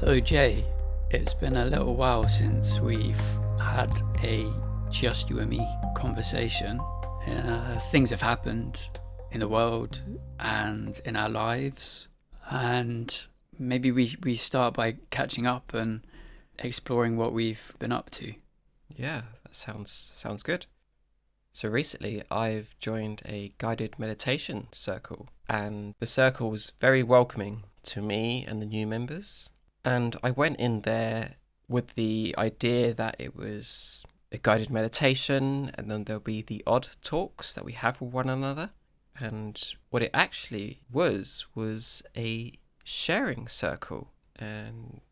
So Jay, it's been a little while since we've had a just you and me conversation. Things have happened in the world and in our lives, and maybe we start by catching up and exploring what we've been up to. Yeah, that sounds good. So recently I've joined a guided meditation circle, and the circle was very welcoming to me and the new members. And I went in there with the idea that it was a guided meditation, and then there'll be the odd talks that we have with one another. And what it actually was a sharing circle. And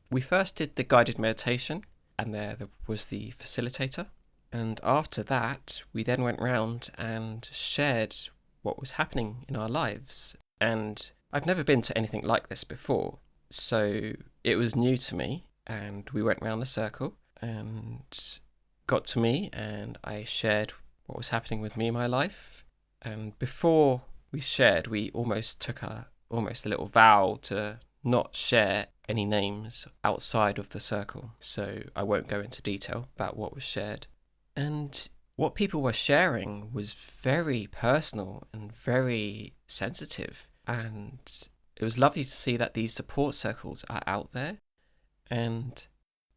we first did the guided meditation, and there was the facilitator. And after that, we then went round and shared what was happening in our lives. And I've never been to anything like this before, so it was new to me. And we went round the circle and got to me, and I shared what was happening with me in my life. And before we shared, we almost took a little vow to not share any names outside of the circle. So I won't go into detail about what was shared. And what people were sharing was very personal and very sensitive. And it was lovely to see that these support circles are out there. And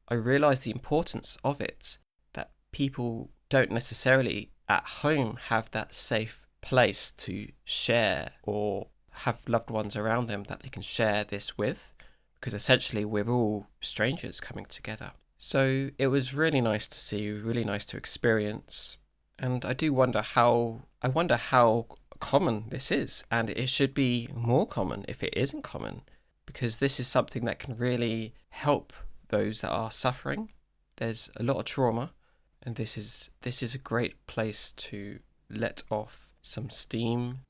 I realised the importance of it, that people don't necessarily at home have that safe place to share or have loved ones around them that they can share this with, because essentially we're all strangers coming together. So it was really nice to see, really nice to experience. And I wonder how common this is, and it should be more common if it isn't common, because this is something that can really help those that are suffering. There's a lot of trauma, and this is a great place to let off some steam,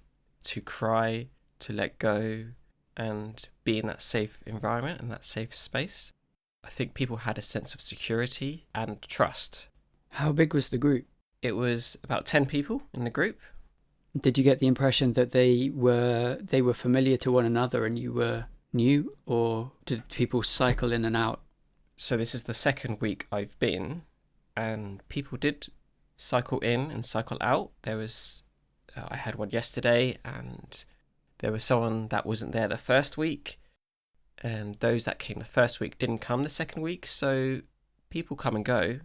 to cry, to let go, and be in that safe environment and that safe space. I think people had a sense of security and trust. How big was the group? It was about 10 people in the group. Did you get the impression that they were familiar to one another and you were new, or did people cycle in and out? So this is the second week I've been, and people did cycle in and cycle out. I had one yesterday, and there was someone that wasn't there the first week, and those that came the first week didn't come the second week, so people come and go.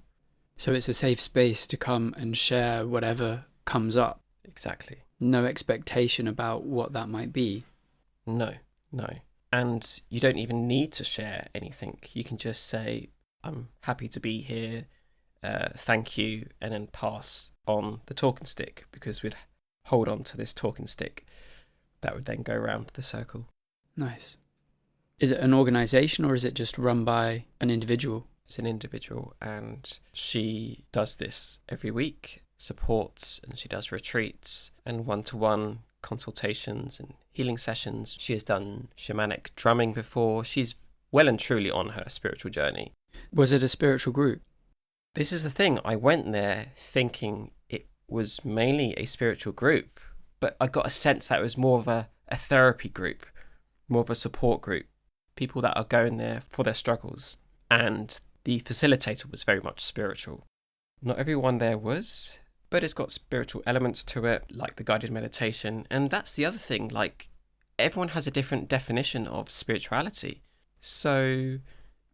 So it's a safe space to come and share whatever comes up. Exactly. No expectation about what that might be. No. And you don't even need to share anything. You can just say, I'm happy to be here, thank you, and then pass on the talking stick, because we'd hold on to this talking stick that would then go around the circle. Nice. Is it an organisation, or is it just run by an individual? It's an individual, and she does this every week, supports, and she does retreats and one-to-one consultations and healing sessions. She has done shamanic drumming before. She's well and truly on her spiritual journey. Was it a spiritual group? This is the thing. I went there thinking it was mainly a spiritual group, but I got a sense that it was more of a therapy group, more of a support group, people that are going there for their struggles. And the facilitator was very much spiritual. Not everyone there was, but it's got spiritual elements to it, like the guided meditation. And that's the other thing, like, everyone has a different definition of spirituality. So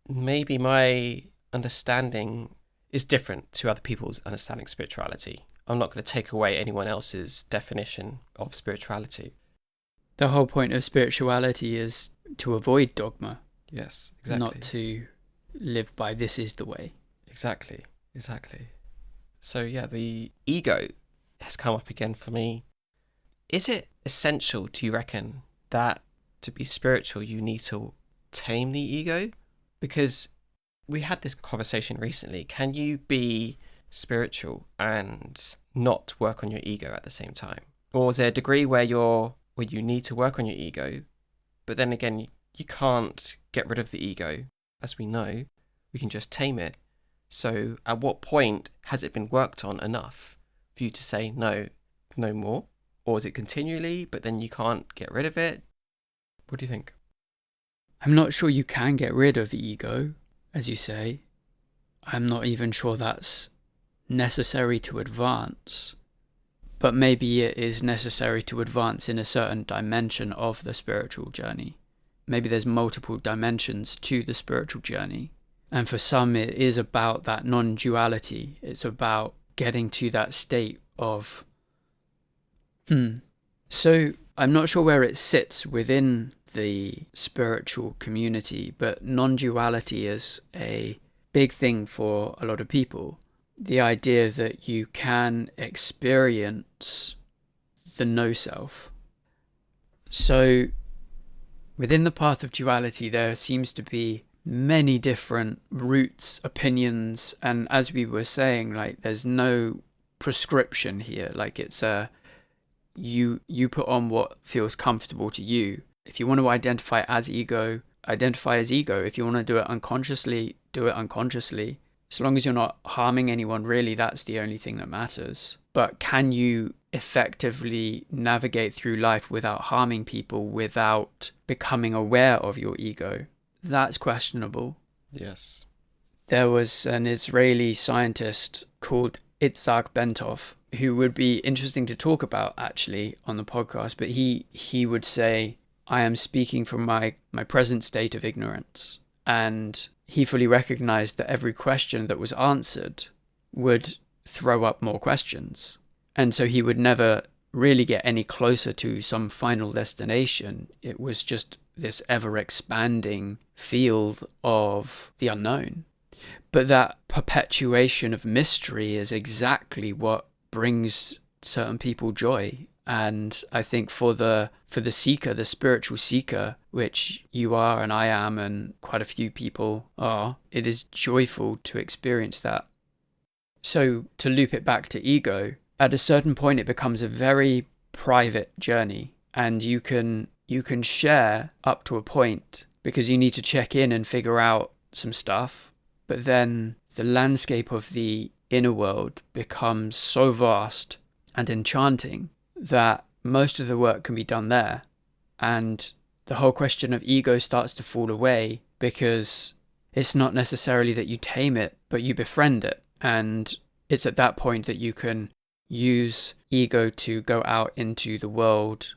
maybe my understanding is different to other people's understanding of spirituality. I'm not going to take away anyone else's definition of spirituality. The whole point of spirituality is to avoid dogma. Yes, exactly. Not to live by this is the way. Exactly. So yeah, the ego has come up again for me. Is it essential, do you reckon, that to be spiritual you need to tame the ego? Because we had this conversation recently. Can you be spiritual and not work on your ego at the same time? Or is there a degree where you need to work on your ego, but then again, you can't get rid of the ego? As we know, we can just tame it. So at what point has it been worked on enough for you to say no more? Or is it continually, but then you can't get rid of it? What do you think? I'm not sure you can get rid of the ego, as you say. I'm not even sure that's necessary to advance. But maybe it is necessary to advance in a certain dimension of the spiritual journey. Maybe there's multiple dimensions to the spiritual journey. And for some, it is about that non-duality. It's about getting to that state of, So I'm not sure where it sits within the spiritual community, but non-duality is a big thing for a lot of people. The idea that you can experience the no-self. So within the path of duality, there seems to be many different routes, opinions, and as we were saying, like, there's no prescription here. Like, it's you put on what feels comfortable to you. If you want to identify as ego, identify as ego. If you want to do it unconsciously, do it unconsciously. As long as you're not harming anyone, really, that's the only thing that matters. But can you effectively navigate through life without harming people, without becoming aware of your ego? That's questionable. Yes. There was an Israeli scientist called Itzhak Bentov, who would be interesting to talk about actually on the podcast, but he would say, I am speaking from my present state of ignorance. And he fully recognized that every question that was answered would throw up more questions. And so he would never really get any closer to some final destination. It was just this ever-expanding field of the unknown. But that perpetuation of mystery is exactly what brings certain people joy. And I think for the seeker, the spiritual seeker, which you are and I am and quite a few people are, it is joyful to experience that. So to loop it back to ego, at a certain point it becomes a very private journey, and you can share up to a point because you need to check in and figure out some stuff. But then the landscape of the inner world becomes so vast and enchanting that most of the work can be done there. And the whole question of ego starts to fall away because it's not necessarily that you tame it, but you befriend it. And it's at that point that you can use ego to go out into the world.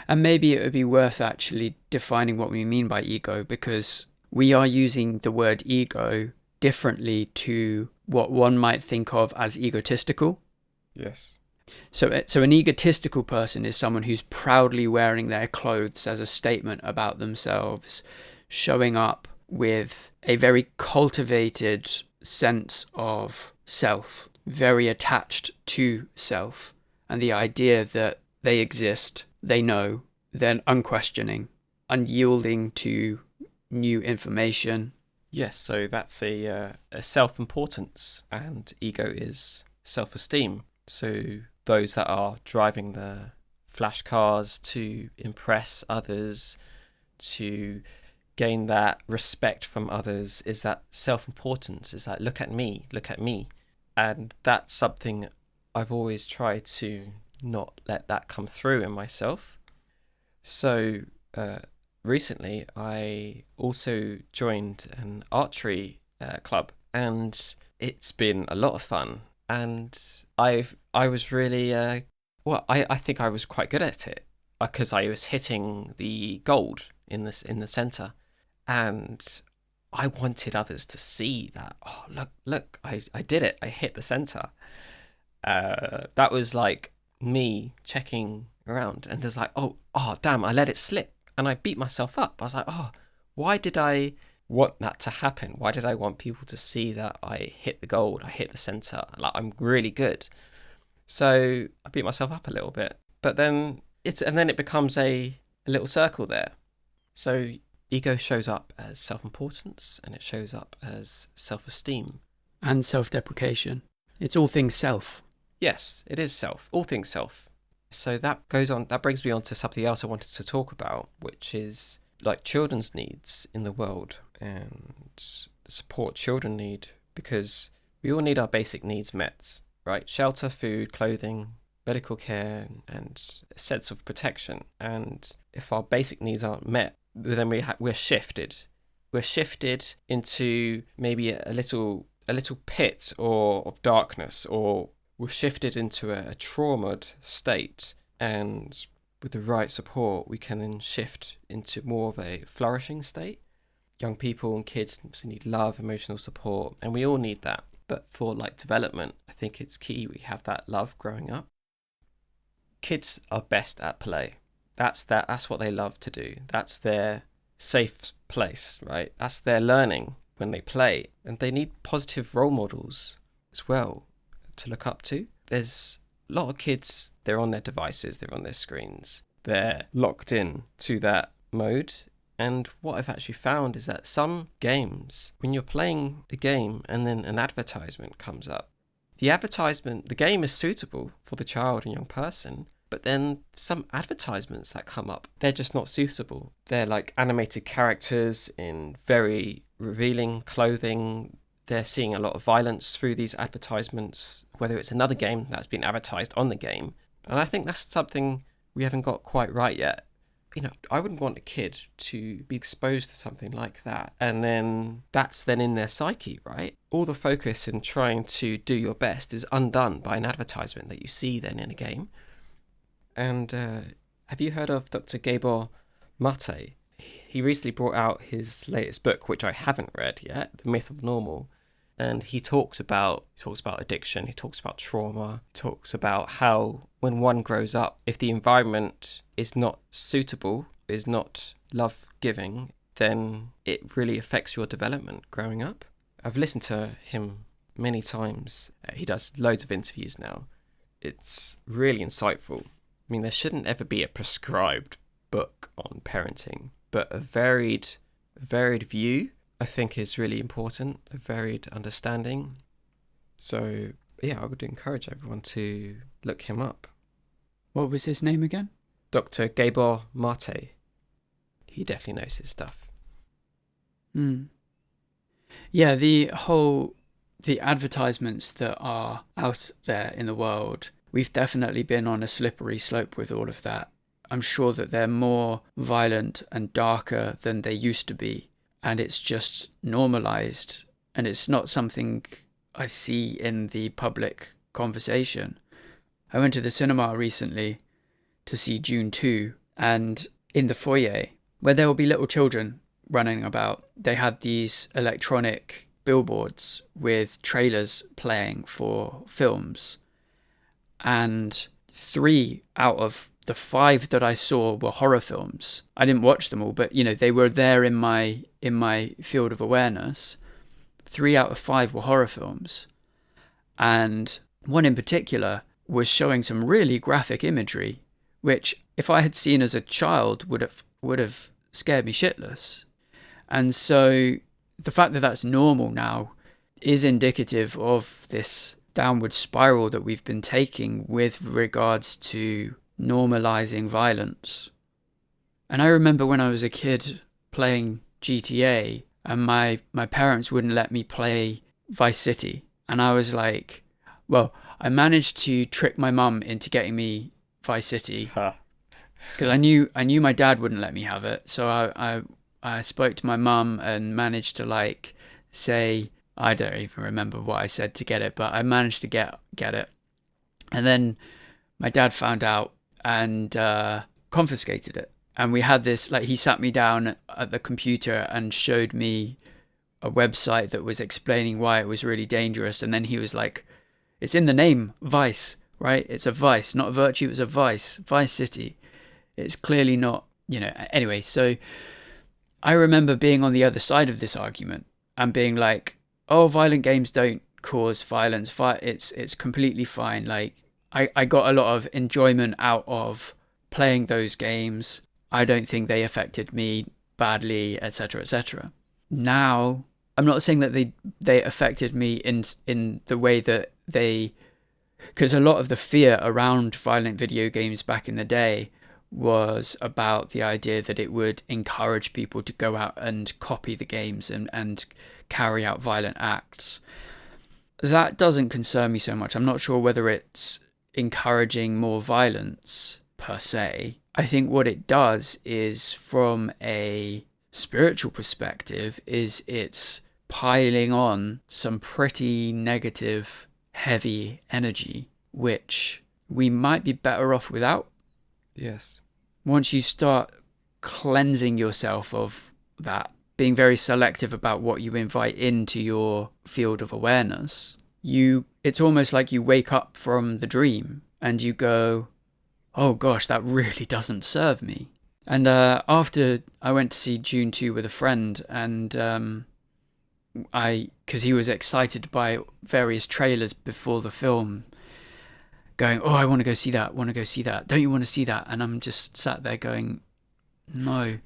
And maybe it would be worth actually defining what we mean by ego, because we are using the word ego differently to what one might think of as egotistical. Yes. So an egotistical person is someone who's proudly wearing their clothes as a statement about themselves, showing up with a very cultivated sense of self, very attached to self, and the idea that they exist, they know, they're unquestioning, unyielding to new information. Yes, so that's a self-importance, and ego is self-esteem. So those that are driving the flash cars to impress others, to gain that respect from others, is that self-importance, is that look at me. And that's something I've always tried to not let that come through in myself. So recently I also joined an archery club, and it's been a lot of fun. And I was really I think I was quite good at it because I was hitting the gold in the center, and I wanted others to see that. Oh, look, I did it. I hit the center. That was like me checking around, and just like, oh damn, I let it slip, and I beat myself up. I was like, oh, why did I want that to happen? Why did I want people to see that I hit the gold, I hit the center, like I'm really good? So I beat myself up a little bit, but then it becomes a little circle there. So ego shows up as self-importance, and it shows up as self-esteem And self-deprecation. It's all things self. Yes, it is self, all things self. So that brings me on to something else I wanted to talk about, which is like children's needs in the world and the support children need, because we all need our basic needs met, right? Shelter, food, clothing, medical care, and a sense of protection. And if our basic needs aren't met, we're shifted. We're shifted into maybe a little pit or of darkness, or we're shifted into a traumaed state, and with the right support we can then shift into more of a flourishing state. Young people and kids need love, emotional support, and we all need that. But for like development, I think it's key we have that love growing up. Kids are best at play. That's what they love to do. That's their safe place, right? That's their learning when they play. And they need positive role models as well to look up to. There's a lot of kids, they're on their devices, they're on their screens. They're locked in to that mode. And what I've actually found is that some games, when you're playing a game and then an advertisement comes up, the game is suitable for the child and young person, but then some advertisements that come up, they're just not suitable. They're like animated characters in very revealing clothing. They're seeing a lot of violence through these advertisements, whether it's another game that's been advertised on the game. And I think that's something we haven't got quite right yet. I wouldn't want a kid to be exposed to something like that. And then that's then in their psyche, right? All the focus in trying to do your best is undone by an advertisement that you see then in a game. And have you heard of Dr. Gabor Mate? He recently brought out his latest book, which I haven't read yet, The Myth of Normal. And he talks about addiction, he talks about trauma, he talks about how when one grows up, if the environment is not suitable, is not love-giving, then it really affects your development growing up. I've listened to him many times. He does loads of interviews now. It's really insightful. I mean, there shouldn't ever be a prescribed book on parenting, but a varied view, I think, is really important, a varied understanding. So, yeah, I would encourage everyone to look him up. What was his name again? Dr. Gabor Mate. He definitely knows his stuff. Yeah, the advertisements that are out there in the world, we've definitely been on a slippery slope with all of that. I'm sure that they're more violent and darker than they used to be. And it's just normalized. And it's not something I see in the public conversation. I went to the cinema recently to see Dune 2. And in the foyer, where there will be little children running about, they had these electronic billboards with trailers playing for films. And 3 out of the 5 that I saw were horror films. I didn't watch them all, but they were there in my field of awareness. 3 out of 5 were horror films, and one in particular was showing some really graphic imagery, which if I had seen as a child would have scared me shitless. And so the fact that that's normal now is indicative of this downward spiral that we've been taking with regards to normalizing violence. And I remember when I was a kid playing GTA, and my parents wouldn't let me play Vice City, and I was like, well, I managed to trick my mum into getting me Vice City because I knew my dad wouldn't let me have it. So I spoke to my mum and managed to say, I don't even remember what I said to get it, but I managed to get it. And then my dad found out and confiscated it. And we had this, he sat me down at the computer and showed me a website that was explaining why it was really dangerous. And then he was like, it's in the name, Vice, right? It's a vice, not a virtue, it's a vice, Vice City. It's clearly not, anyway. So I remember being on the other side of this argument and being like, oh, violent games don't cause violence. It's completely fine. I got a lot of enjoyment out of playing those games. I don't think they affected me badly, etc., etc. Now, I'm not saying that they affected me in the way that because a lot of the fear around violent video games back in the day was about the idea that it would encourage people to go out and copy the games and carry out violent acts. That doesn't concern me so much. I'm not sure whether it's encouraging more violence. per se. I think what it does is, from a spiritual perspective, is it's piling on some pretty negative, heavy energy, which we might be better off without. Yes. Once you start cleansing yourself of that, being very selective about what you invite into your field of awareness, it's almost like you wake up from the dream and you go, oh gosh, that really doesn't serve me. And after I went to see June 2 with a friend, and because he was excited by various trailers before the film, going, oh, I want to go see that, don't you want to see that? And I'm just sat there going, no.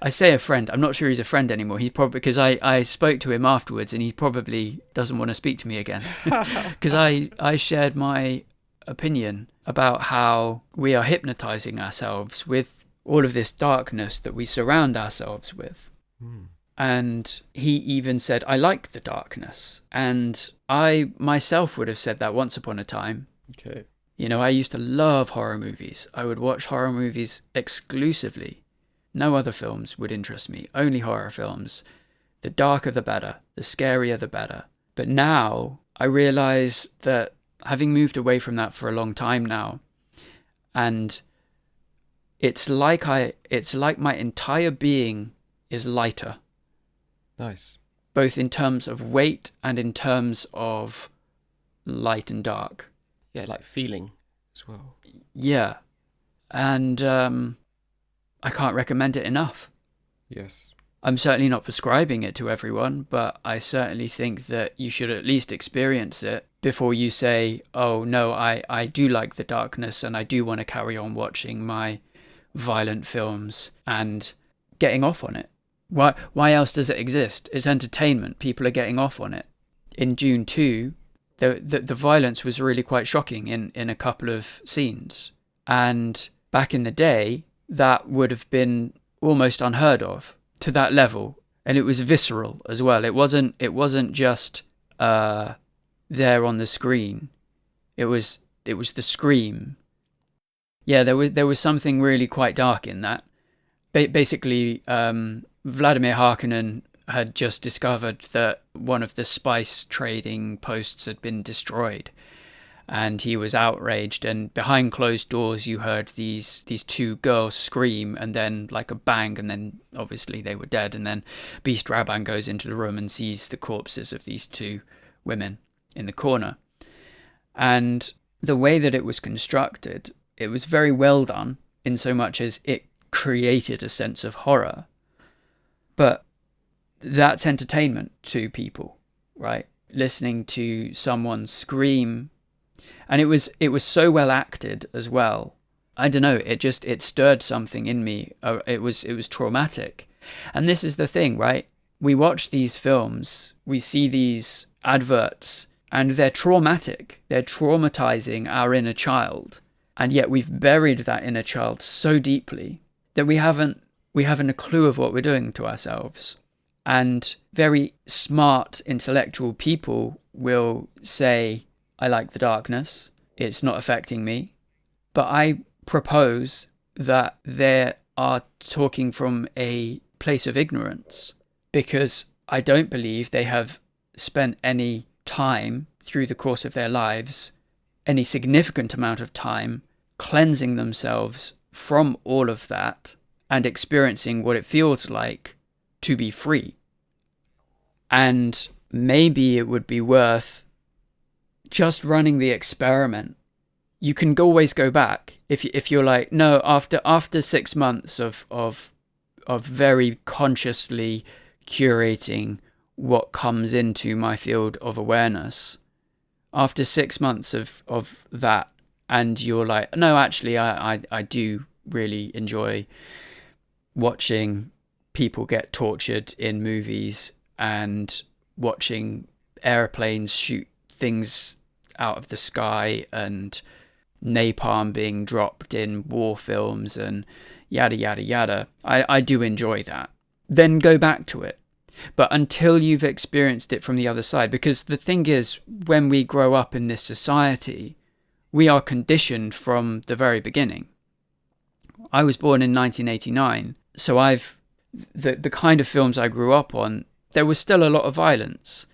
I say a friend, I'm not sure he's a friend anymore. He's probably, because I spoke to him afterwards and he probably doesn't want to speak to me again. Because I shared my opinion about how we are hypnotizing ourselves with all of this darkness that we surround ourselves with. And he even said, I like the darkness. And I myself would have said that once upon a time. Okay. You know, I used to love horror movies. I would watch horror movies exclusively. No other films would interest me, only horror films. The darker the better, the scarier the better. But now I realize that, having moved away from that for a long time now, and it's like my entire being is lighter. Nice. Both in terms of weight and in terms of light and dark. Yeah, like feeling as well. Yeah. And I can't recommend it enough. Yes. I'm certainly not prescribing it to everyone, but I certainly think that you should at least experience it before you say, oh no, I do like the darkness and I do want to carry on watching my violent films and getting off on it. Why else does it exist? It's entertainment. People are getting off on it. In June 2, the violence was really quite shocking in a couple of scenes. And back in the day, that would have been almost unheard of to that level. And it was visceral as well. It wasn't just there on the screen. It was the scream. Yeah, there was something really quite dark in that. Basically, Vladimir Harkonnen had just discovered that one of the spice trading posts had been destroyed, and he was outraged. And behind closed doors, you heard these two girls scream, and then like a bang, and then obviously they were dead. And then Beast Rabban goes into the room and sees the corpses of these two women in the corner. And the way that it was constructed, it was very well done, in so much as it created a sense of horror. But that's entertainment to people, right? Listening to someone scream. And it was so well acted as well. I don't know, it stirred something in me. It was traumatic. And this is the thing, right? We watch these films, we see these adverts, and they're traumatic. They're traumatizing our inner child. And yet we've buried that inner child so deeply that we haven't a clue of what we're doing to ourselves. And very smart, intellectual people will say, I like the darkness, it's not affecting me. But I propose that they are talking from a place of ignorance, because I don't believe they have spent any time through the course of their lives, any significant amount of time, cleansing themselves from all of that and experiencing what it feels like to be free. And maybe it would be worth just running the experiment. You can always go back if you're like, no, after 6 months of very consciously curating what comes into my field of awareness, after 6 months of that, and you're like, no, actually I do really enjoy watching people get tortured in movies and watching airplanes shoot things out of the sky and napalm being dropped in war films and yada yada yada. I do enjoy that. Then go back to it. But until you've experienced it from the other side, because the thing is, when we grow up in this society, we are conditioned from the very beginning. I was born in 1989, so the kind of films I grew up on, there was still a lot of violence,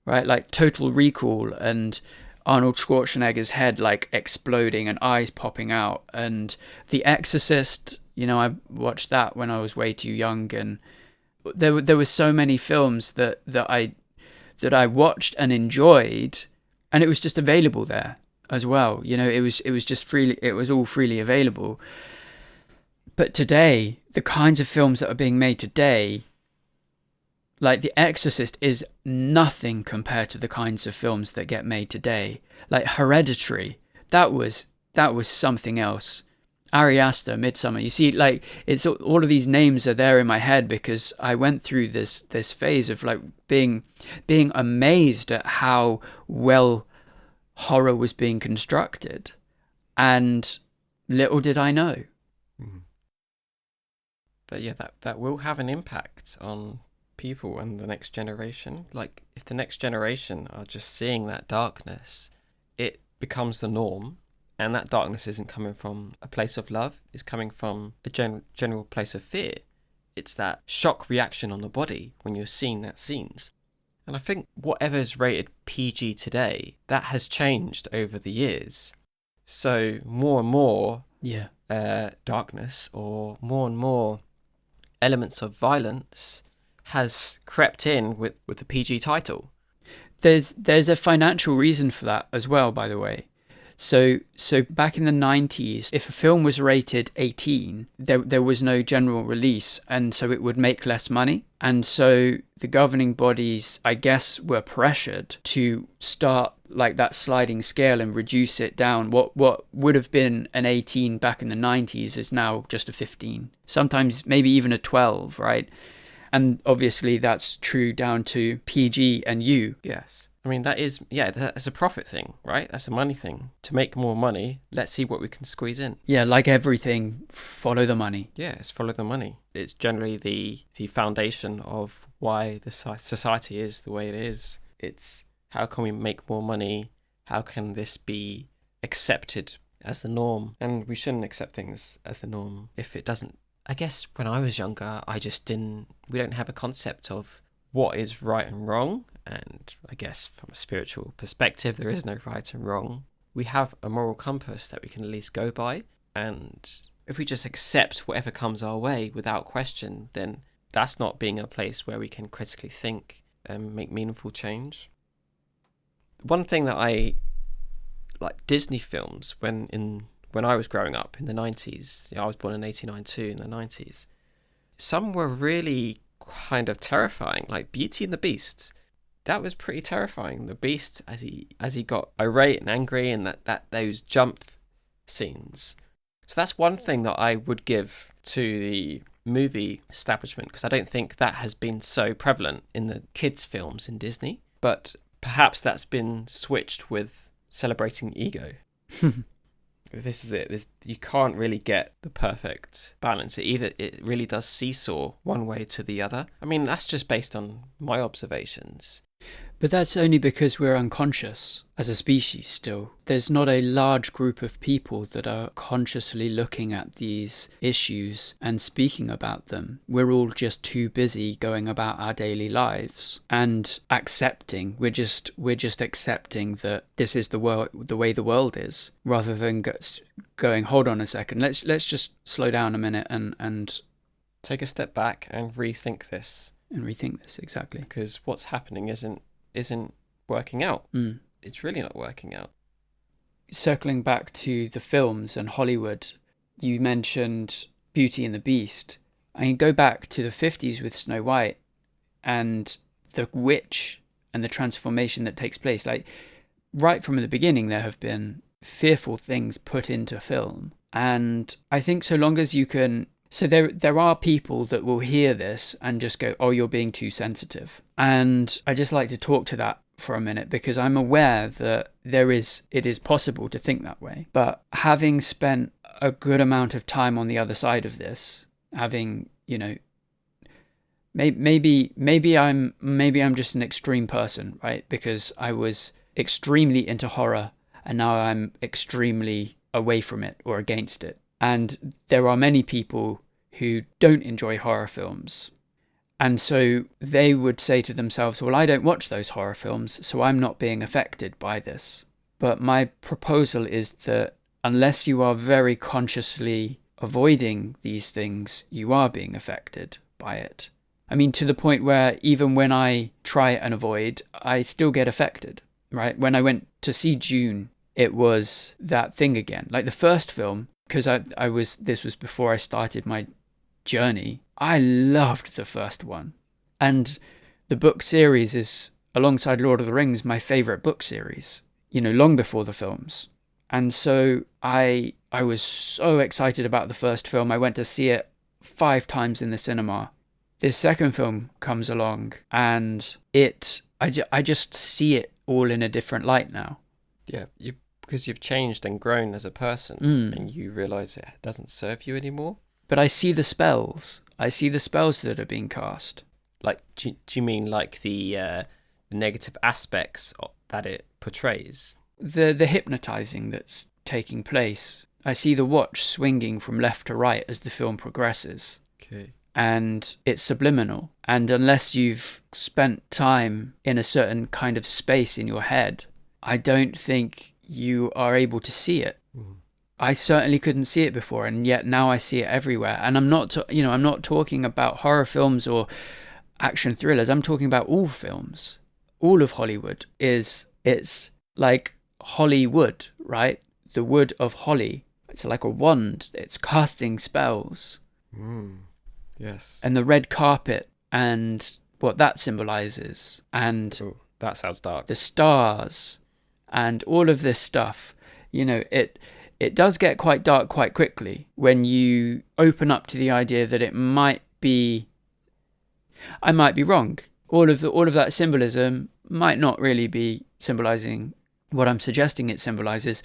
right? Like Total Recall and Arnold Schwarzenegger's head like exploding and eyes popping out, and The Exorcist. I watched that when I was way too young, and there were so many films that I watched and enjoyed, and it was just available there as well. It was just freely, it was all freely available. But today, the kinds of films that are being made today, like The Exorcist, is nothing compared to the kinds of films that get made today. Like Hereditary, that was something else. Ari Aster, Midsummer. You see, like, it's all of these names are there in my head because I went through this phase of like being amazed at how well horror was being constructed, and little did I know. But yeah, that will have an impact on people and the next generation. Like, if the next generation are just seeing that darkness, it becomes the norm, and that darkness isn't coming from a place of love, it's coming from a general place of fear. It's that shock reaction on the body when you're seeing that scenes. And I think whatever is rated PG today, that has changed over the years. So more and more darkness, or more and more elements of violence has crept in with the PG title. There's a financial reason for that as well, by the way. So back in the 90s, if a film was rated 18, there was no general release, and so it would make less money. And so the governing bodies, I guess, were pressured to start like that sliding scale and reduce it down. What would have been an 18 back in the 90s is now just a 15, sometimes maybe even a 12, right? And obviously that's true down to PG and U. Yes. I mean, that's a profit thing, right? That's a money thing. To make more money, let's see what we can squeeze in. Yeah, like everything, follow the money. Yeah, it's follow the money. It's generally the foundation of why the society is the way it is. It's how can we make more money? How can this be accepted as the norm? And we shouldn't accept things as the norm if it doesn't. I guess when I was younger, we don't have a concept of what is right and wrong. And I guess from a spiritual perspective, there is no right and wrong. We have a moral compass that we can at least go by. And if we just accept whatever comes our way without question, then that's not being a place where we can critically think and make meaningful change. One thing that I like, Disney films, when I was growing up in the 90s, I was born in 89 too, in the 90s, some were really kind of terrifying, like Beauty and the Beast. That was pretty terrifying. The Beast, as he got irate and angry, and that those jump scenes. So that's one thing that I would give to the movie establishment, because I don't think that has been so prevalent in the kids' films in Disney. But perhaps that's been switched with celebrating ego. This is it. You can't really get the perfect balance. It really does seesaw one way to the other. I mean, that's just based on my observations. But that's only because we're unconscious as a species still. There's not a large group of people that are consciously looking at these issues and speaking about them. We're all just too busy going about our daily lives and accepting. We're just accepting that this is the way the world is, rather than going, hold on a second, let's just slow down a minute and take a step back and rethink this. Exactly. Because what's happening isn't working out. It's really not working out. Circling back to the films and Hollywood, you mentioned Beauty and the Beast. I can go back to the 50s with Snow White and the witch and the transformation that takes place. Like, right from the beginning, there have been fearful things put into film. And I think so long as you can... So there are people that will hear this and just go, oh, you're being too sensitive. And I just like to talk to that for a minute, because I'm aware that it is possible to think that way. But having spent a good amount of time on the other side of this, having, maybe I'm just an extreme person, right? Because I was extremely into horror and now I'm extremely away from it or against it. And there are many people who don't enjoy horror films. And so they would say to themselves, well, I don't watch those horror films, so I'm not being affected by this. But my proposal is that unless you are very consciously avoiding these things, you are being affected by it. I mean, to the point where even when I try and avoid, I still get affected, right? When I went to see Dune, it was that thing again. Like the first film, because this was before I started my journey, I loved the first one. And the book series is, alongside Lord of the Rings, my favourite book series, long before the films. And so I was so excited about the first film. I went to see it 5 times in the cinema. This second film comes along and I just see it all in a different light now. Yeah, because you've changed and grown as a person and you realise it doesn't serve you anymore. But I see the spells. I see the spells that are being cast. Like, do you mean like the negative aspects that it portrays? The hypnotizing that's taking place. I see the watch swinging from left to right as the film progresses. Okay. And it's subliminal. And unless you've spent time in a certain kind of space in your head, I don't think you are able to see it. Mm. I certainly couldn't see it before, and yet now I see it everywhere. And I'm not talking about horror films or action thrillers. I'm talking about all films. All of Hollywood it's like Hollywood, right? The wood of holly. It's like a wand. It's casting spells. Yes. And the red carpet and what that symbolizes. And ooh, that sounds dark. The stars and all of this stuff. It does get quite dark quite quickly when you open up to the idea that it might be, I might be wrong. All of that symbolism might not really be symbolizing what I'm suggesting it symbolizes.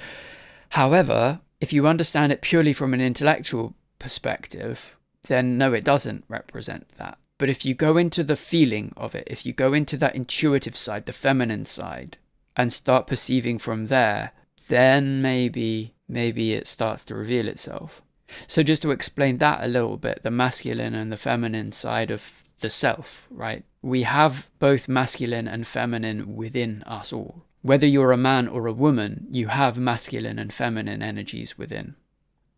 However, if you understand it purely from an intellectual perspective, then no, it doesn't represent that. But if you go into the feeling of it, if you go into that intuitive side, the feminine side, and start perceiving from there, then maybe it starts to reveal itself. So just to explain that a little bit, the masculine and the feminine side of the self, right? We have both masculine and feminine within us all. Whether you're a man or a woman, you have masculine and feminine energies within.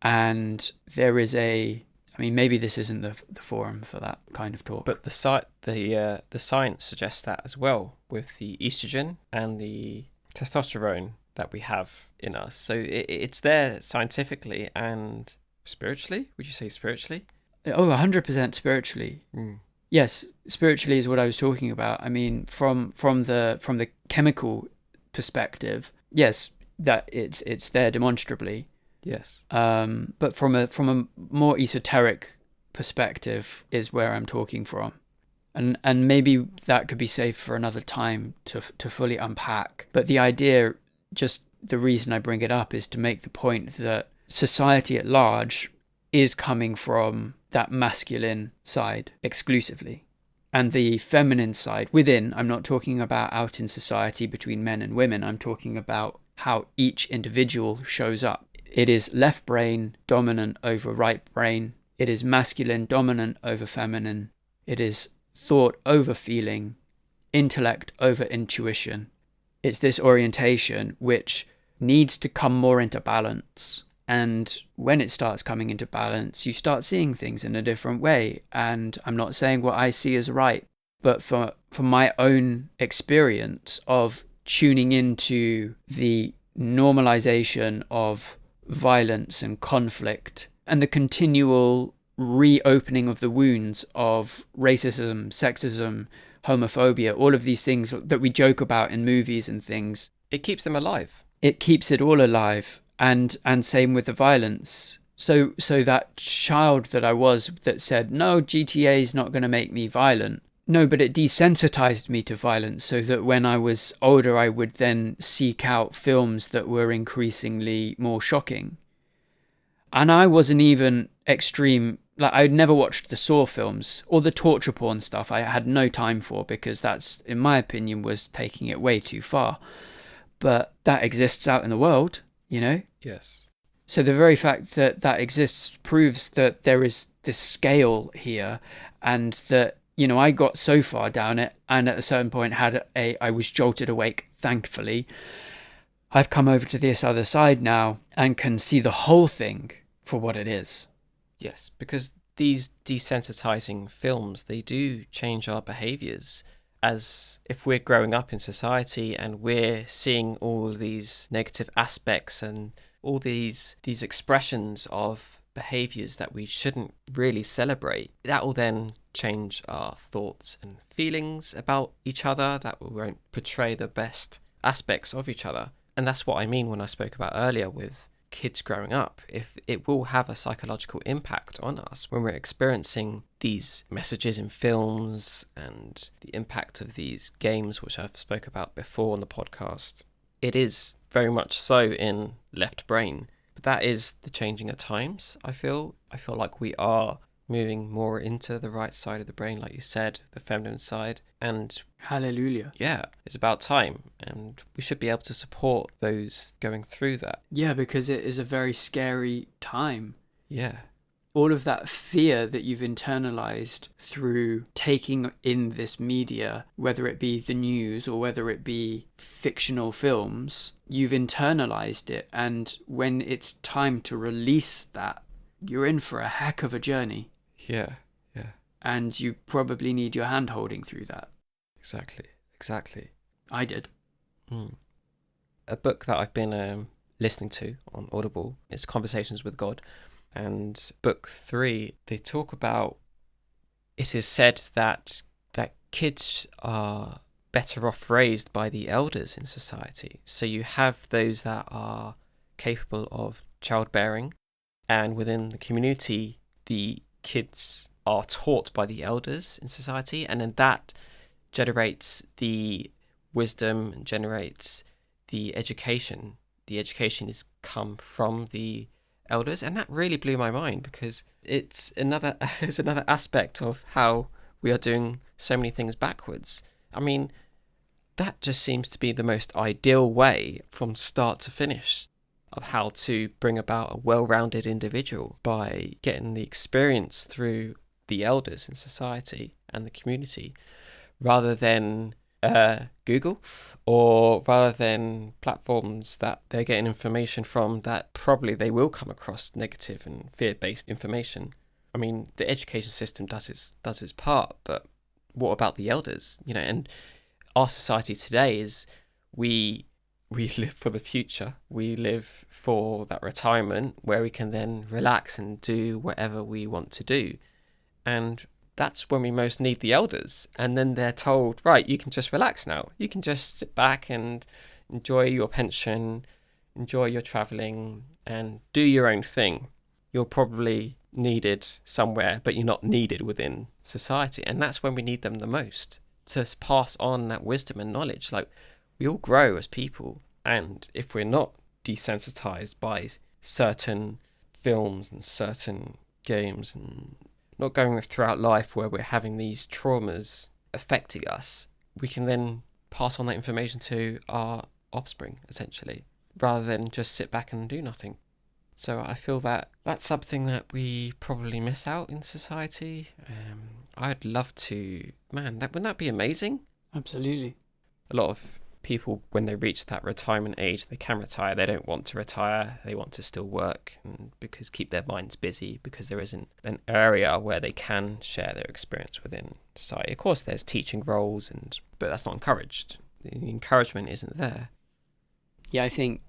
And there is maybe this isn't the forum for that kind of talk. But the science suggests that as well, with the estrogen and the testosterone that we have in us. So it's there scientifically and spiritually. Would you say spiritually? Oh, 100% spiritually. Yes, spiritually is what I was talking about. I mean, from the chemical perspective, yes, that it's there demonstrably. Yes. But from a more esoteric perspective is where I'm talking from. And maybe that could be saved for another time to fully unpack. But the idea, just the reason I bring it up, is to make the point that society at large is coming from that masculine side exclusively. And the feminine side within, I'm not talking about out in society between men and women, I'm talking about how each individual shows up. It is left brain dominant over right brain. It is masculine dominant over feminine. It is thought over feeling, intellect over intuition. It's this orientation which needs to come more into balance. And when it starts coming into balance, you start seeing things in a different way. And I'm not saying what I see is right, but for my own experience of tuning into the normalization of violence and conflict and the continual reopening of the wounds of racism, sexism, homophobia, all of these things that we joke about in movies and things. It keeps them alive. It keeps it all alive. And same with the violence. So that child that I was that said, no, GTA is not going to make me violent. No, but it desensitized me to violence so that when I was older, I would then seek out films that were increasingly more shocking. And I wasn't even extreme. Like, I'd never watched the Saw films or the torture porn stuff. I had no time for, because that's, in my opinion, was taking it way too far. But that exists out in the world, you know? Yes. So the very fact that that exists proves that there is this scale here, and that, I got so far down it, and at a certain point I was jolted awake, thankfully. I've come over to this other side now and can see the whole thing for what it is. Yes, because these desensitizing films, they do change our behaviors. As if we're growing up in society and we're seeing all these negative aspects and all these expressions of behaviors that we shouldn't really celebrate, that will then change our thoughts and feelings about each other, that we won't portray the best aspects of each other. And that's what I mean when I spoke about earlier with kids growing up. If it will have a psychological impact on us when we're experiencing these messages in films and the impact of these games, which I've spoke about before on the podcast. It is very much so in left brain, but that is the changing of times. I feel like we are moving more into the right side of the brain, like you said, the feminine side. And hallelujah. Yeah, it's about time, and we should be able to support those going through that. Yeah, because it is a very scary time. Yeah. All of that fear that you've internalized through taking in this media, whether it be the news or whether it be fictional films, you've internalized it. And when it's time to release that, you're in for a heck of a journey. Yeah. And you probably need your hand holding through that. Exactly. I did. A book that I've been listening to on Audible is Conversations with God. And book 3, they talk about, it is said that kids are better off raised by the elders in society. So you have those that are capable of childbearing, and within the community, the kids are taught by the elders in society, and then that generates the wisdom and generates the education. The education is come from the elders, and that really blew my mind, because it's another aspect of how we are doing so many things backwards. I mean, that just seems to be the most ideal way from start to finish of how to bring about a well-rounded individual, by getting the experience through the elders in society and the community, rather than Google, or rather than platforms that they're getting information from that probably they will come across negative and fear-based information. I mean, the education system does its part, but what about the elders? And our society today is we live for the future. We live for that retirement where we can then relax and do whatever we want to do. And that's when we most need the elders. And then they're told, right, you can just relax now. You can just sit back and enjoy your pension, enjoy your travelling, and do your own thing. You're probably needed somewhere, but you're not needed within society. And that's when we need them the most, to pass on that wisdom and knowledge. Like, we all grow as people, and if we're not desensitized by certain films and certain games, and not going throughout life where we're having these traumas affecting us, we can then pass on that information to our offspring, essentially, rather than just sit back and do nothing. So I feel that that's something that we probably miss out in society. I'd love to, wouldn't that be amazing? Absolutely. A lot of people, when they reach that retirement age, they can retire. They don't want to retire. They want to still work, and because keep their minds busy, because there isn't an area where they can share their experience within society. Of course, there's teaching roles, but that's not encouraged. The encouragement isn't there. Yeah, I think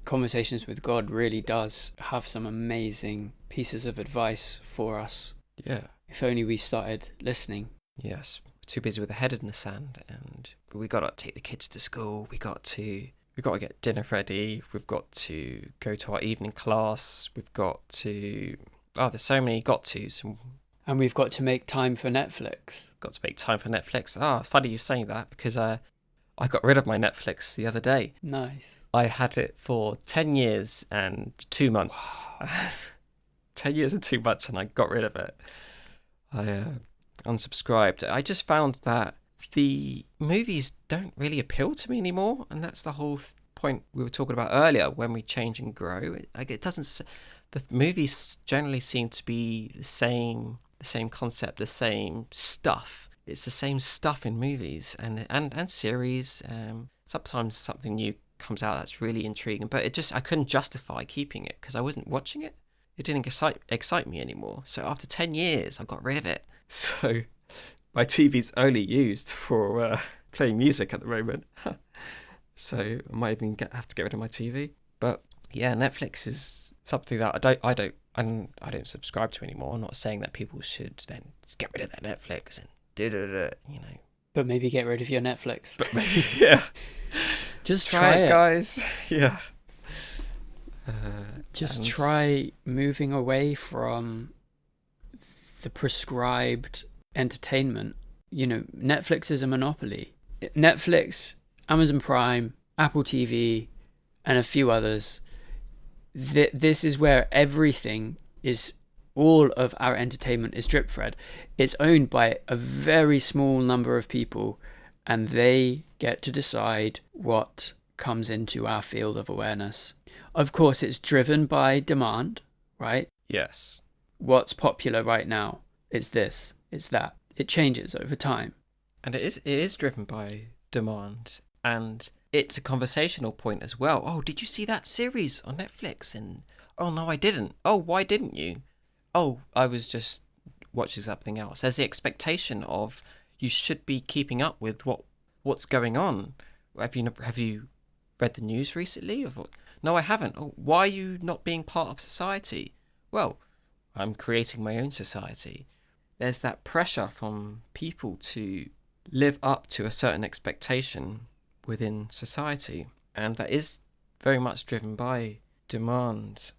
Conversations with God really does have some amazing pieces of advice for us. Yeah. If only we started listening. Yes. Too busy with the head in the sand, and we got to take the kids to school. We got to get dinner ready. We've got to go to our evening class. We've got to, there's so many got-tos. And we've got to make time for Netflix. Got to make time for Netflix. It's funny you saying that, because I got rid of my Netflix the other day. Nice. I had it for 10 years and 2 months. Wow. 10 years and 2 months, and I got rid of it. I unsubscribed. I just found that the movies don't really appeal to me anymore, and that's the whole point we were talking about earlier, when we change and grow, it doesn't. The movies generally seem to be the same concept, the same stuff. It's the same stuff in movies and series. Sometimes something new comes out that's really intriguing, but I couldn't justify keeping it because I wasn't watching it. It didn't excite me anymore. So after 10 years, I got rid of it. So my TV's only used for playing music at the moment. So I might even have to get rid of my TV. But yeah, Netflix is something that I don't subscribe to anymore. I'm not saying that people should then just get rid of their Netflix and But maybe get rid of your Netflix. But maybe, yeah. Just try it, guys. Yeah. Just try moving away from the prescribed entertainment. Netflix is a monopoly. Netflix, Amazon Prime, Apple TV, and a few others. This is where everything is, all of our entertainment is drip fed. It's owned by a very small number of people, and they get to decide what comes into our field of awareness. Of course, it's driven by demand, right? Yes. What's popular right now? It's this, it's that. It changes over time. And it is driven by demand, and it's a conversational point as well. Oh, did you see that series on Netflix? And oh no, I didn't. Oh, why didn't you? Oh, I was just watching something else. There's the expectation of you should be keeping up with what's going on. Have you read the news recently? No, I haven't. Oh, why are you not being part of society? Well, I'm creating my own society. There's that pressure from people to live up to a certain expectation within society, and that is very much driven by demand.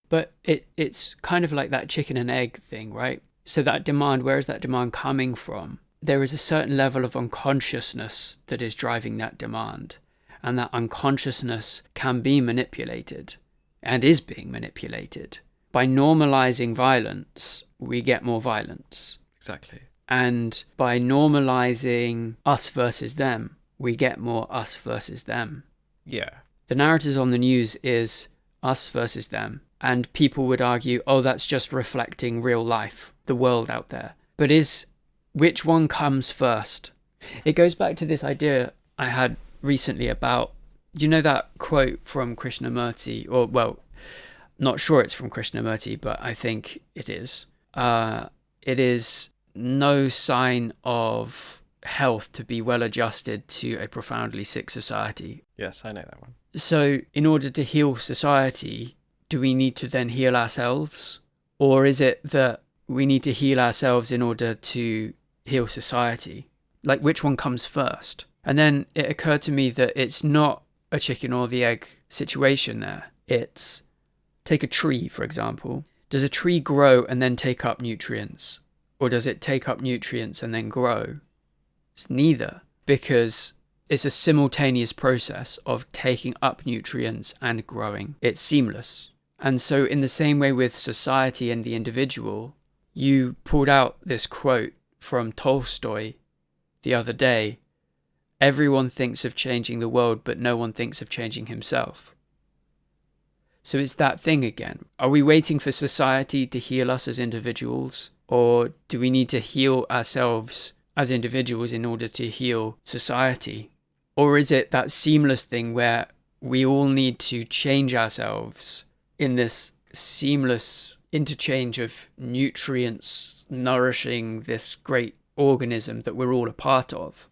But it's kind of like that chicken and egg thing, right? So that demand, where is that demand coming from? There is a certain level of unconsciousness that is driving that demand, and that unconsciousness can be manipulated and is being manipulated. By normalizing violence, we get more violence. Exactly. And by normalizing us versus them, we get more us versus them. Yeah. The narrative on the news is us versus them. And people would argue, oh, that's just reflecting real life, the world out there. But which one comes first? It goes back to this idea I had recently about, that quote from Krishnamurti, or, well, not sure it's from Krishnamurti, but I think it is. It is no sign of health to be well adjusted to a profoundly sick society. Yes, I know that one. So in order to heal society, do we need to then heal ourselves? Or is it that we need to heal ourselves in order to heal society? Like, which one comes first? And then it occurred to me that it's not a chicken or the egg situation there. It's, take a tree, for example. Does a tree grow and then take up nutrients? Or does it take up nutrients and then grow? It's neither, because it's a simultaneous process of taking up nutrients and growing. It's seamless. And so in the same way with society and the individual, you pulled out this quote from Tolstoy the other day. Everyone thinks of changing the world, but no one thinks of changing himself. So it's that thing again. Are we waiting for society to heal us as individuals? Or do we need to heal ourselves as individuals in order to heal society? Or is it that seamless thing where we all need to change ourselves in this seamless interchange of nutrients nourishing this great organism that we're all a part of?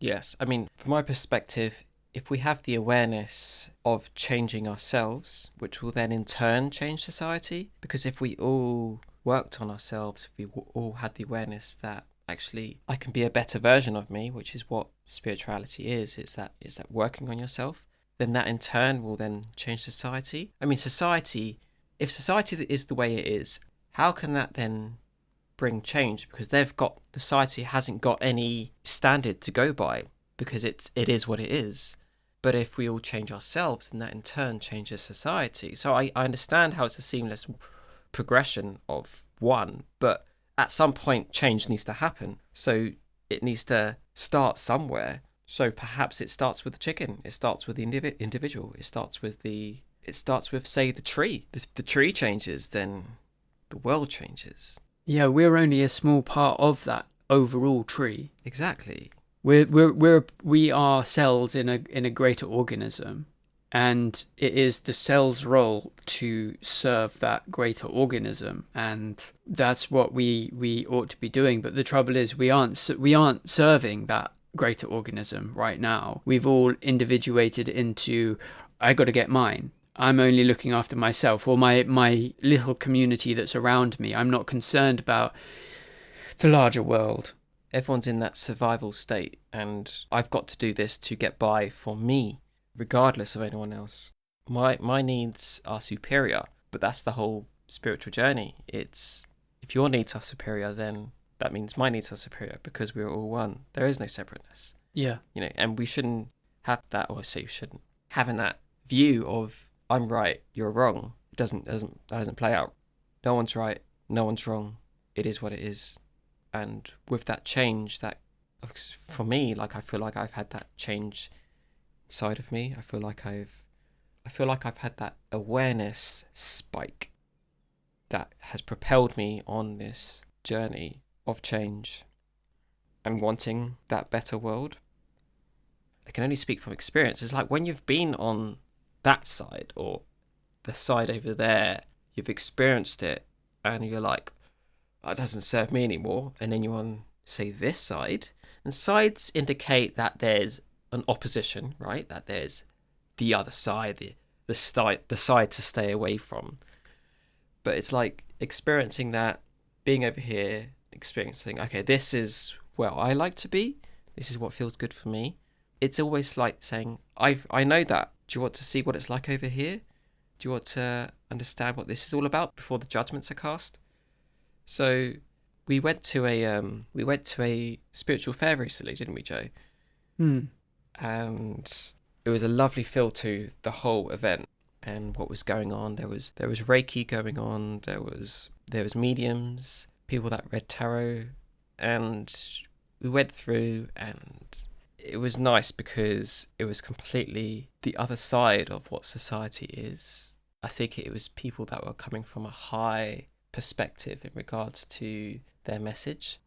Yes, I mean, from my perspective, if we have the awareness of changing ourselves, which will then in turn change society, because if we all worked on ourselves, if we all had the awareness that actually I can be a better version of me, which is what spirituality is that working on yourself, then that in turn will then change society. I mean, if society is the way it is, how can that then bring change? Because society hasn't got any standard to go by, because it is what it is. But if we all change ourselves, then that in turn changes society. So I understand how it's a seamless progression of one, but at some point change needs to happen. So it needs to start somewhere. So perhaps it starts with the chicken. It starts with the individual. It starts with say the tree. The tree changes, then the world changes. Yeah, we're only a small part of that overall tree. Exactly. We are cells in a greater organism, and it is the cell's role to serve that greater organism, and that's what we ought to be doing. But the trouble is, we aren't serving that greater organism right now. We've all individuated into, I got to get mine. I'm only looking after myself or my little community that's around me. I'm not concerned about the larger world. Everyone's in that survival state, and I've got to do this to get by for me, regardless of anyone else. My needs are superior, but that's the whole spiritual journey. It's, if your needs are superior, then that means my needs are superior, because we're all one. There is no separateness. Yeah. And we shouldn't have that, or say you shouldn't, having that view of I'm right, you're wrong. That doesn't play out. No one's right, no one's wrong. It is what it is. And with that change, that for me, like, I feel like I've had that change side of me. I feel like I've had that awareness spike that has propelled me on this journey of change and wanting that better world. I can only speak from experience. It's like when you've been on that side or the side over there, you've experienced it and you're like, that doesn't serve me anymore. And then you're on, say, this side. And sides indicate that there's an opposition, right? That there's the other side, the side to stay away from. But it's like experiencing that, being over here, experiencing, okay, this is where I like to be. This is what feels good for me. It's always like saying, I know that. Do you want to see what it's like over here? Do you want to understand what this is all about before the judgments are cast? So we went to a spiritual fair recently, didn't we, Joe? Mm. And it was a lovely feel to the whole event and what was going on. There was Reiki going on. There was mediums, people that read tarot, and we went through, and it was nice because it was completely the other side of what society is. I think it was people that were coming from a high perspective in regards to their message.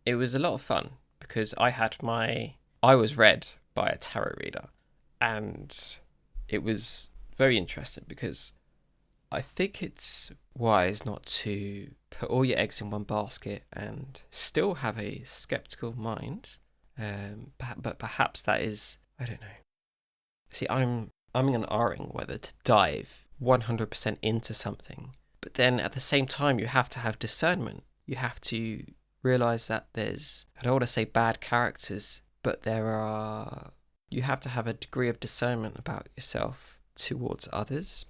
It was a lot of fun because I was read by a tarot reader, and it was very interesting because I think it's wise not to put all your eggs in one basket and still have a skeptical mind. But perhaps that is, I don't know. See, I'm an R-ing whether to dive 100% into something. But then at the same time, you have to have discernment. You have to realize that there's, I don't want to say bad characters, but you have to have a degree of discernment about yourself towards others.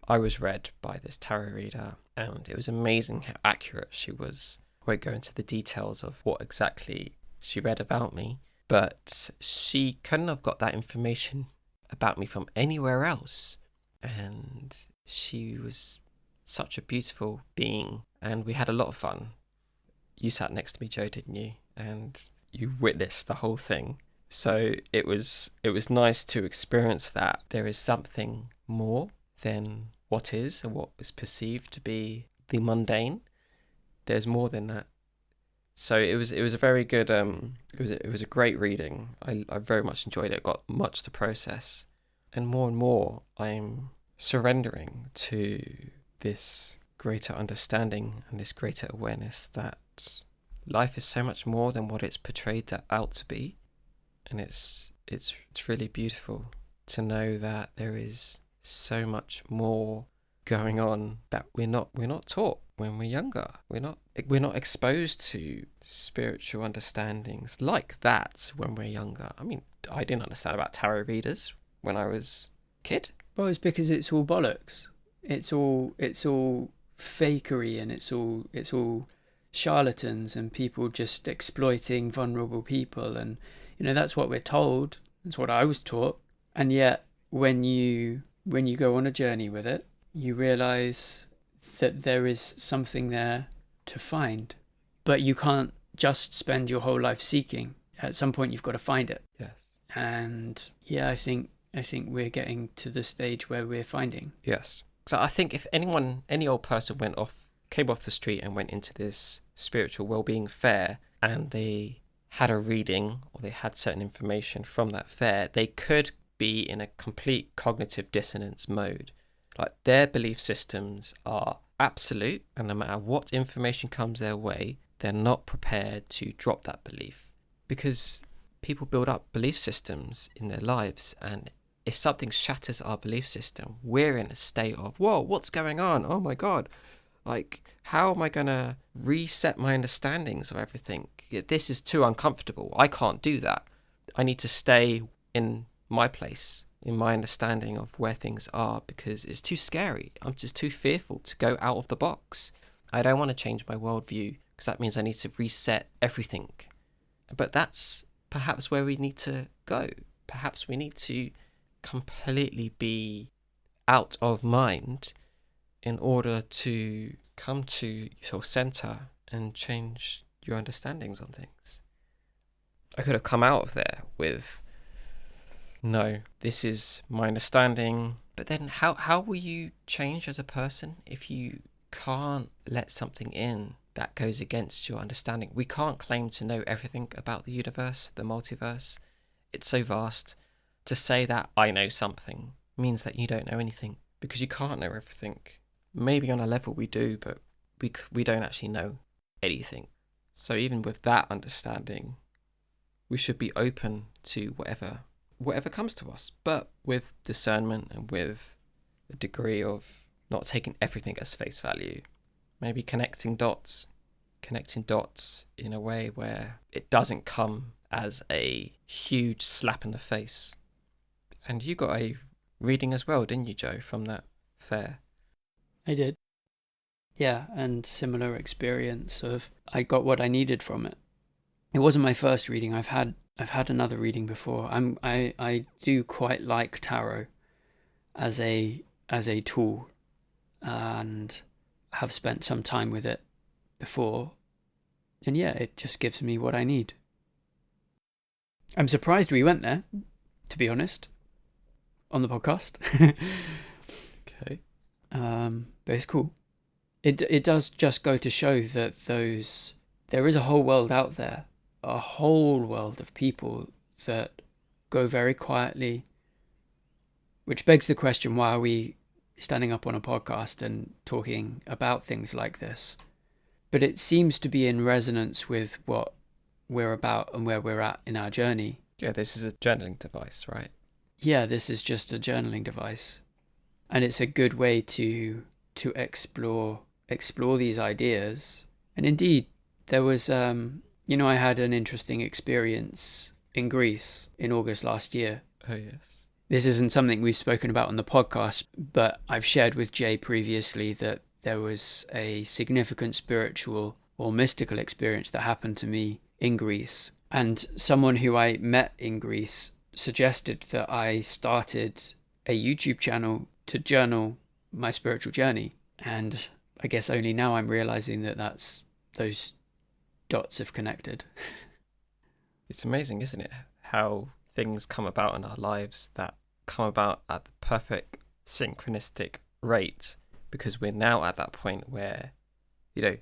I was read by this tarot reader, and it was amazing how accurate she was. I won't go into the details of what exactly she read about me, but she couldn't have got that information about me from anywhere else. And she was such a beautiful being, and we had a lot of fun. You sat next to me, Joe, didn't you? And you witnessed the whole thing. So it was nice to experience that there is something more than what is and what is perceived to be the mundane. There's more than that. So it was a very good it was a great reading. I very much enjoyed it. Got much to process, and more I'm surrendering to this greater understanding and this greater awareness that life is so much more than what it's portrayed out to be, and it's really beautiful to know that there is so much more going on that we're not taught when we're younger. We're not exposed to spiritual understandings like that when we're younger. I mean, I didn't understand about tarot readers when I was a kid. Well, it's because it's all bollocks. It's all fakery, and it's all charlatans and people just exploiting vulnerable people, and that's what we're told. That's what I was taught. And yet, when you go on a journey with it, you realize that there is something there to find. But you can't just spend your whole life seeking. At some point, you've got to find it. Yes. And yeah, I think we're getting to the stage where we're finding. Yes. So I think if any old person came off the street and went into this spiritual well-being fair, and they had a reading or they had certain information from that fair, they could be in a complete cognitive dissonance mode. Like, their belief systems are absolute, and no matter what information comes their way, they're not prepared to drop that belief, because people build up belief systems in their lives, and if something shatters our belief system, we're in a state of, whoa, what's going on? Oh my God. Like, how am I going to reset my understandings of everything? This is too uncomfortable. I can't do that. I need to stay in my place, in my understanding of where things are, because it's too scary. I'm just too fearful to go out of the box. I don't want to change my worldview, because that means I need to reset everything. But that's perhaps where we need to go. Perhaps we need to completely be out of mind in order to come to your center and change your understandings on things. I could have come out of there with, no, this is my understanding. But then how will you change as a person if you can't let something in that goes against your understanding? We can't claim to know everything about the universe, the multiverse. It's so vast. To say that I know something means that you don't know anything, because you can't know everything. Maybe on a level we do, but we don't actually know anything. So even with that understanding, we should be open to whatever comes to us, but with discernment and with a degree of not taking everything as face value. Maybe connecting dots in a way where it doesn't come as a huge slap in the face. And you got a reading as well, didn't you, Joe, from that fair? I did. Yeah, and similar experience of I got what I needed from it. It wasn't my first reading. I've had another reading before. I do quite like tarot as a tool, and have spent some time with it before. And yeah, it just gives me what I need. I'm surprised we went there, to be honest, on the podcast. Okay. But it's cool. It does just go to show that there is a whole world out there, a whole world of people that go very quietly, which begs the question, why are we standing up on a podcast and talking about things like this? But it seems to be in resonance with what we're about and where we're at in our journey. Yeah, this is a journaling device, right? Yeah, this is just a journaling device. And it's a good way to explore these ideas. And indeed, there was, I had an interesting experience in Greece in August last year. Oh, yes. This isn't something we've spoken about on the podcast, but I've shared with Jay previously that there was a significant spiritual or mystical experience that happened to me in Greece. And someone who I met in Greece suggested that I started a YouTube channel to journal my spiritual journey. And I guess only now I'm realizing that those dots have connected. It's amazing, isn't it? How things come about in our lives that come about at the perfect synchronistic rate, because we're now at that point where,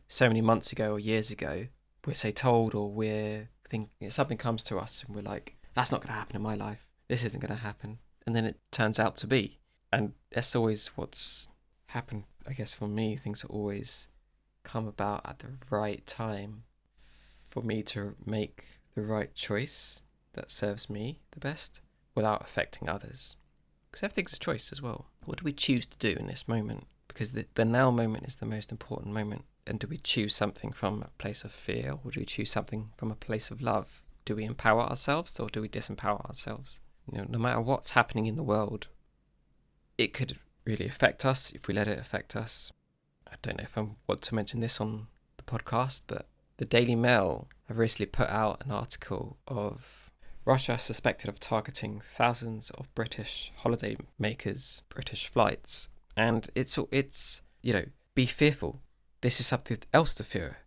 so many months ago or years ago, we're say told, or we're thinking something comes to us and we're like, that's not going to happen in my life. This isn't going to happen. And then it turns out to be. And that's always what's happened, I guess, for me. Things always come about at the right time for me to make the right choice that serves me the best without affecting others. Because everything's a choice as well. What do we choose to do in this moment? Because the now moment is the most important moment. And do we choose something from a place of fear, or do we choose something from a place of love? Do we empower ourselves, or do we disempower ourselves? No matter what's happening in the world, it could really affect us if we let it affect us. I don't know if I want to mention this on the podcast, but the Daily Mail have recently put out an article of Russia suspected of targeting thousands of British holiday makers, British flights. And it's be fearful. This is something else to fear.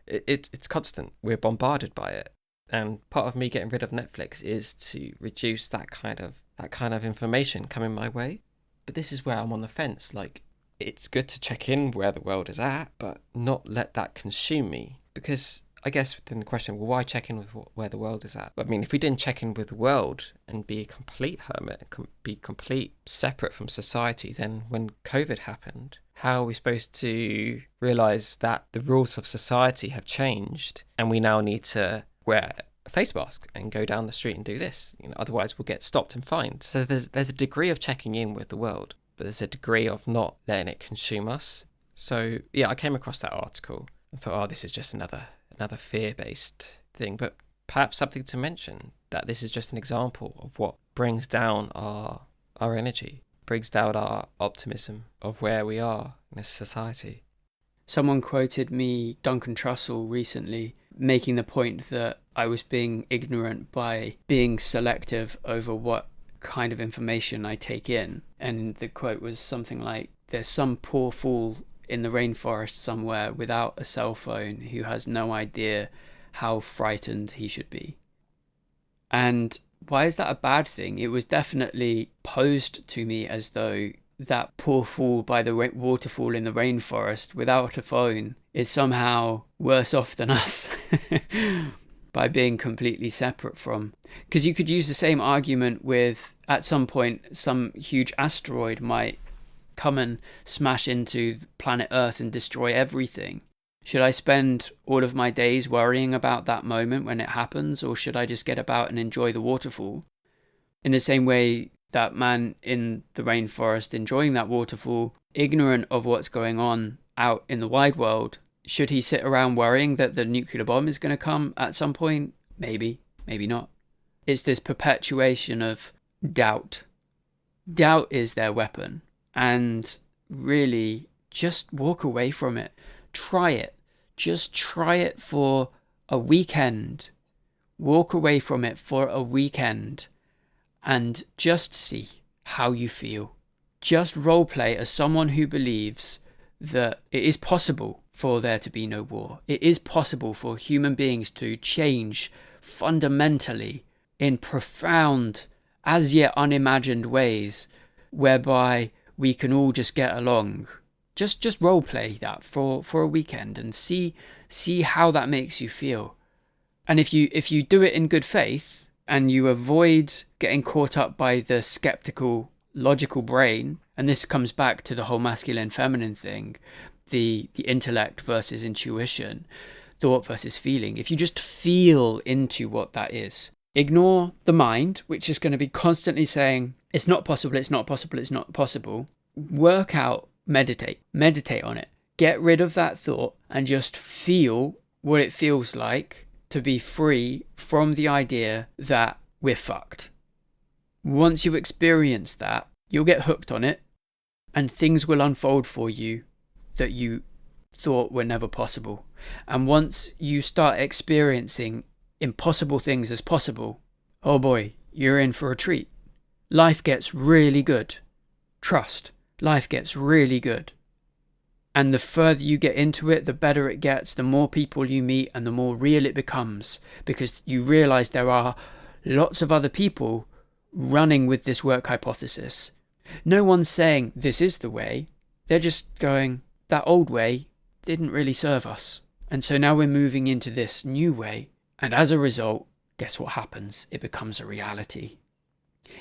It's constant. We're bombarded by it. And part of me getting rid of Netflix is to reduce that kind of information coming my way. But this is where I'm on the fence. Like, it's good to check in where the world is at, but not let that consume me. Because I guess within the question, well, why check in with where the world is at? I mean, if we didn't check in with the world and be a complete hermit, be complete separate from society, then when COVID happened, how are we supposed to realise that the rules of society have changed and we now need to wear a face mask and go down the street and do this? Otherwise we'll get stopped and fined. So there's a degree of checking in with the world, but there's a degree of not letting it consume us. So yeah, I came across that article and thought, oh, this is just another fear-based thing, but perhaps something to mention, that this is just an example of what brings down our energy, brings down our optimism of where we are in this society. Someone quoted me, Duncan Trussell, recently, making the point that I was being ignorant by being selective over what kind of information I take in. And the quote was something like, there's some poor fool in the rainforest somewhere without a cell phone who has no idea how frightened he should be. And why is that a bad thing? It was definitely posed to me as though that poor fool by the waterfall in the rainforest without a phone is somehow worse off than us by being completely separate from. Because you could use the same argument with, at some point, some huge asteroid might come and smash into planet Earth and destroy everything. Should I spend all of my days worrying about that moment when it happens, or should I just get about and enjoy the waterfall? In the same way, that man in the rainforest enjoying that waterfall, ignorant of what's going on out in the wide world, should he sit around worrying that the nuclear bomb is going to come at some point? Maybe, maybe not. It's this perpetuation of doubt. Doubt is their weapon. And really, just walk away from it. Try it. Just try it for a weekend. Walk away from it for a weekend and just see how you feel. Just roleplay as someone who believes that it is possible for there to be no war. It is possible for human beings to change fundamentally in profound, as yet unimagined ways, whereby we can all just get along. Just role play that for a weekend and see how that makes you feel. And if you do it in good faith and you avoid getting caught up by the skeptical, logical brain, and this comes back to the whole masculine feminine thing, the intellect versus intuition, thought versus feeling. If you just feel into what that is, ignore the mind, which is going to be constantly saying, it's not possible, it's not possible, it's not possible. Work out, meditate on it. Get rid of that thought and just feel what it feels like to be free from the idea that we're fucked. Once you experience that, you'll get hooked on it and things will unfold for you that you thought were never possible. And once you start experiencing impossible things as possible, oh boy, you're in for a treat. Life gets really good. Trust, life gets really good. And the further you get into it, the better it gets, the more people you meet and the more real it becomes, because you realize there are lots of other people running with this work hypothesis. No one's saying this is the way. They're just going, that old way didn't really serve us. And so now we're moving into this new way. And as a result, guess what happens? It becomes a reality.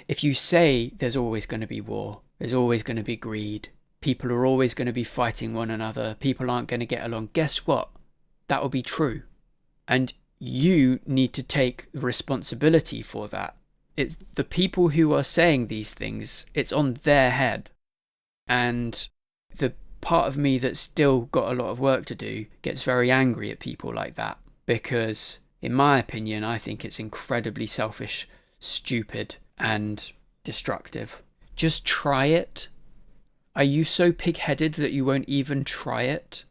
If you say there's always going to be war, there's always going to be greed, people are always going to be fighting one another, people aren't going to get along, guess what? That will be true. And you need to take responsibility for that. It's the people who are saying these things, it's on their head. And the part of me that's still got a lot of work to do gets very angry at people like that, because in my opinion, I think it's incredibly selfish, stupid, and destructive. Just try it. Are you so pig-headed that you won't even try it?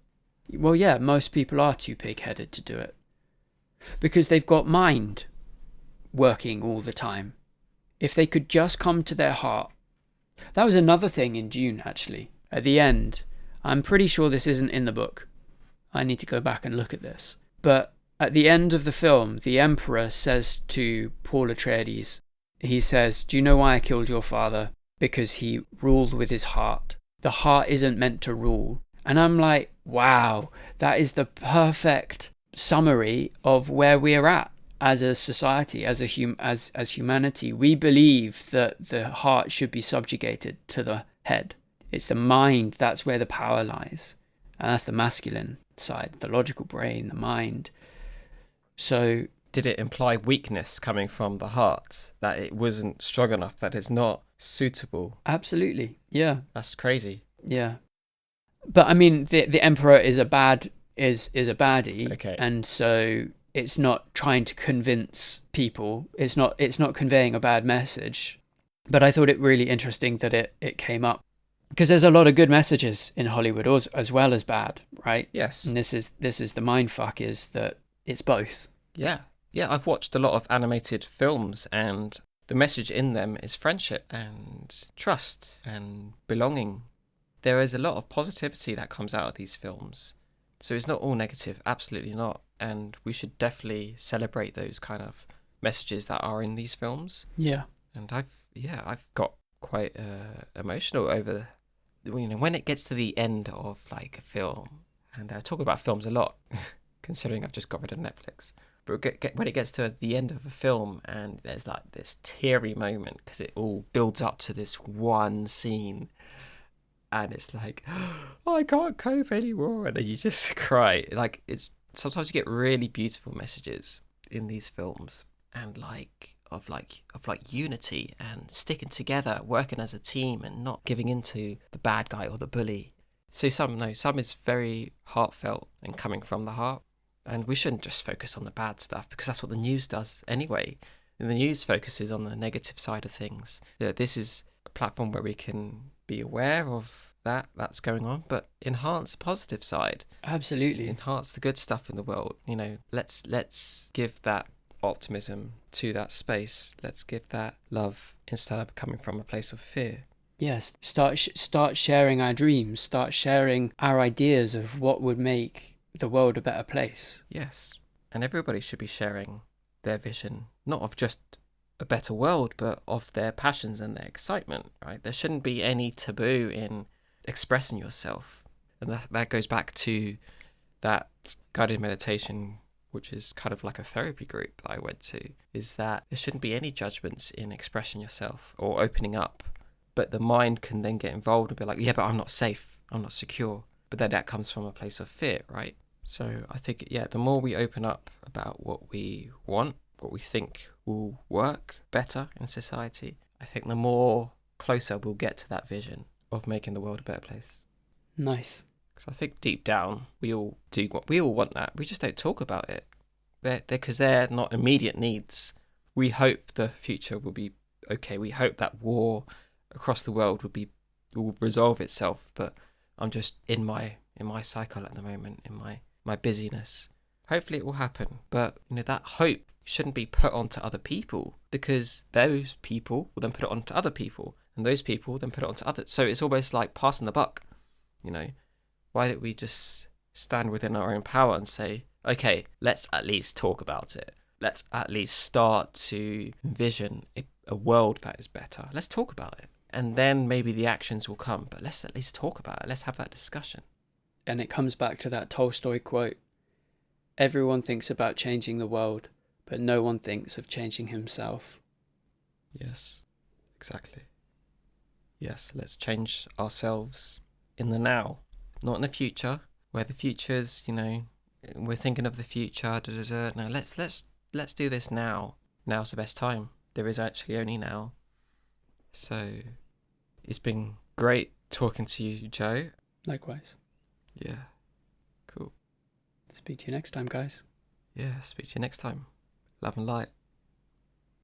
Well, yeah, most people are too pig-headed to do it, because they've got mind working all the time. If they could just come to their heart. That was another thing in June, actually. At the end, I'm pretty sure this isn't in the book. I need to go back and look at this. But At the end of the film, the Emperor says to Paul Atreides, he says, "Do you know why I killed your father? Because he ruled with his heart. The heart isn't meant to rule." And I'm like, wow, that is the perfect summary of where we're at as a society, as humanity. We believe that the heart should be subjugated to the head. It's the mind, that's where the power lies. And that's the masculine side, the logical brain, the mind. So did it imply weakness coming from the heart, that it wasn't strong enough, that it's not suitable? Absolutely, yeah. That's crazy. Yeah. But I mean, the Emperor is a baddie, Okay. And so it's not trying to convince people. It's not conveying a bad message. But I thought it really interesting that it came up, because there's a lot of good messages in Hollywood as well as bad, right? Yes. And this is the mindfuck, is that it's both. Yeah. I've watched a lot of animated films, and the message in them is friendship and trust and belonging. There is a lot of positivity that comes out of these films. So it's not all negative, absolutely not. And we should definitely celebrate those kind of messages that are in these films. Yeah. And I've got quite emotional over, when it gets to the end of like a film, and I talk about films a lot, considering I've just got rid of Netflix. But when it gets to the end of a film and there's like this teary moment, because it all builds up to this one scene, and it's like, oh, I can't cope anymore, and then you just cry. Like, it's sometimes you get really beautiful messages in these films, and of unity and sticking together, working as a team, and not giving in to the bad guy or the bully. So some is very heartfelt and coming from the heart, and we shouldn't just focus on the bad stuff, because that's what the news does anyway. And the news focuses on the negative side of things. This is a platform where we can be aware of that's going on, but enhance the positive side. Absolutely. Enhance the good stuff in the world. Let's give that optimism to that space. Let's give that love instead of coming from a place of fear. Yes, start sharing our dreams, start sharing our ideas of what would make the world a better place. Yes, and everybody should be sharing their vision, not of just a better world, but of their passions and their excitement, right? There shouldn't be any taboo in expressing yourself. And that goes back to that guided meditation, which is kind of like a therapy group that I went to, is that there shouldn't be any judgments in expressing yourself or opening up. But the mind can then get involved and be like, yeah, but I'm not safe, I'm not secure. But then that comes from a place of fear, right? So I think, the more we open up about what we want, what we think will work better in society, I think the more closer we'll get to that vision of making the world a better place. Nice. Because I think deep down, we all want that. We just don't talk about it. Because they're not immediate needs. We hope the future will be okay. We hope that war across the world will resolve itself. But I'm just in my cycle at the moment, in my busyness. Hopefully it will happen. But that hope shouldn't be put onto other people, because those people will then put it onto other people, and those people then put it onto others. So it's almost like passing the buck. Why don't we just stand within our own power and say, okay, let's at least talk about it. Let's at least start to envision a world that is better. Let's talk about it. And then maybe the actions will come, but let's at least talk about it. Let's have that discussion. And it comes back to that Tolstoy quote: everyone thinks about changing the world, but no one thinks of changing himself. Yes, exactly. Yes, let's change ourselves in the now, not in the future, where the future's, we're thinking of the future. No, let's do this now. Now's the best time. There is actually only now. So it's been great talking to you, Joe. Likewise. Yeah, cool. Speak to you next time, guys. Yeah, speak to you next time. Love and light.